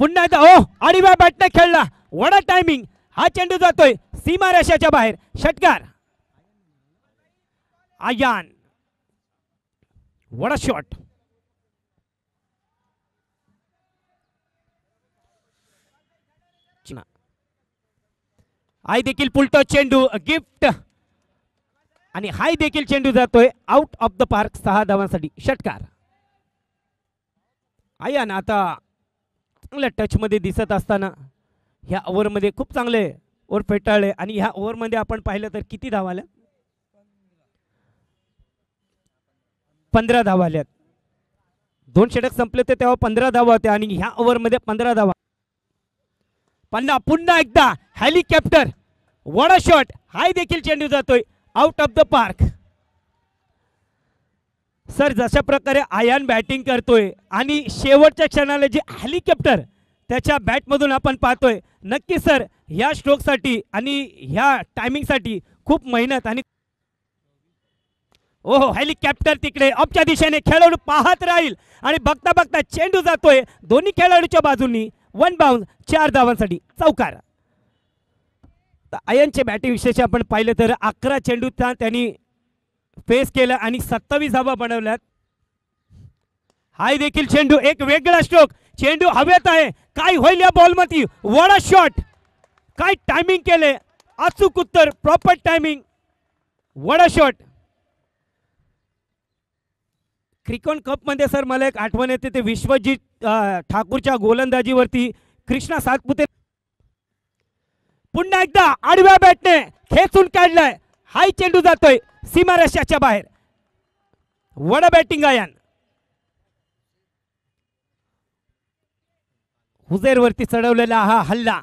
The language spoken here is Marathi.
पुन्हा एकदा आडव्या बॅटने खेळला. वडा टायमिंग. हा चेंडू जातोय सीमा रेषेच्या बाहेर. षटकार. आयान. वडा शॉट. हाय देखील पुलटो चेंडू गिफ्ट आणि हाय देखील चेंडू जातोय आउट ऑफ द पार्क. 6 धावांसाठी. षटकार. आयान आता चांगल्या टच मध्ये दिसत असताना ह्या ओव्हर मध्ये खूप चांगले ओव्हर फेटाळले आणि ह्या ओव्हर मध्ये आपण पाहिलं तर किती धावा आल्या? 15 धावा आल्यात. 2 षटक संपले होते तेव्हा 15 धावा होत्या आणि ह्या ओव्हर मध्ये 15 धावा. पुन्हा एकदा हेलिकॉप्टर. वडा शॉट. हाय देखील चेंडू जातोय out of the park. Sir जशा प्रकारे आयान बॅटिंग करतोय आणि शेवटच्या क्षणाला जे हेलिकॉप्टर त्याच्या बॅटमधून आपण पाहतोय, नक्की सर ह्या स्ट्रोकसाठी आणि ह्या टायमिंगसाठी खूप मेहनत आणि हेलिकॉप्टर तिकडे ऑफच्या दिशेने खेळाडू पाहत राहील आणि बघता बघता चेंडू जातोय दोन्ही खेळाडूच्या बाजूनी. 1 बाउन्स. 4 धावांसाठी. चौकार. आयनचे बॅटिंग विशेष आपण पाहिलं तर 11 चेंडूचा त्यांनी फेस केला आणि 27 धावा बनवल्यात. हाय देखील चेंडू. एक वेगळा स्ट्रोक. चेंडू हवेत आहे. काय होईल या बॉल मध्ये? वडा शॉट. काय टायमिंग केले. अचूक उत्तर. Proper timing. Vada shot. Cricket cup मध्ये सर मला एक आठवण येते ते विश्वजित ठाकूरच्या गोलंदाजीवरती कृष्णा सातपुते. पुन्हा एकदा आडव्या बॅटने खेचून काढलाय. हाय चेंडू जातोय सीमारेषेच्या बाहेर. वडा बॅटिंग आयान. हुजेरवरती चढवलेला हा हल्ला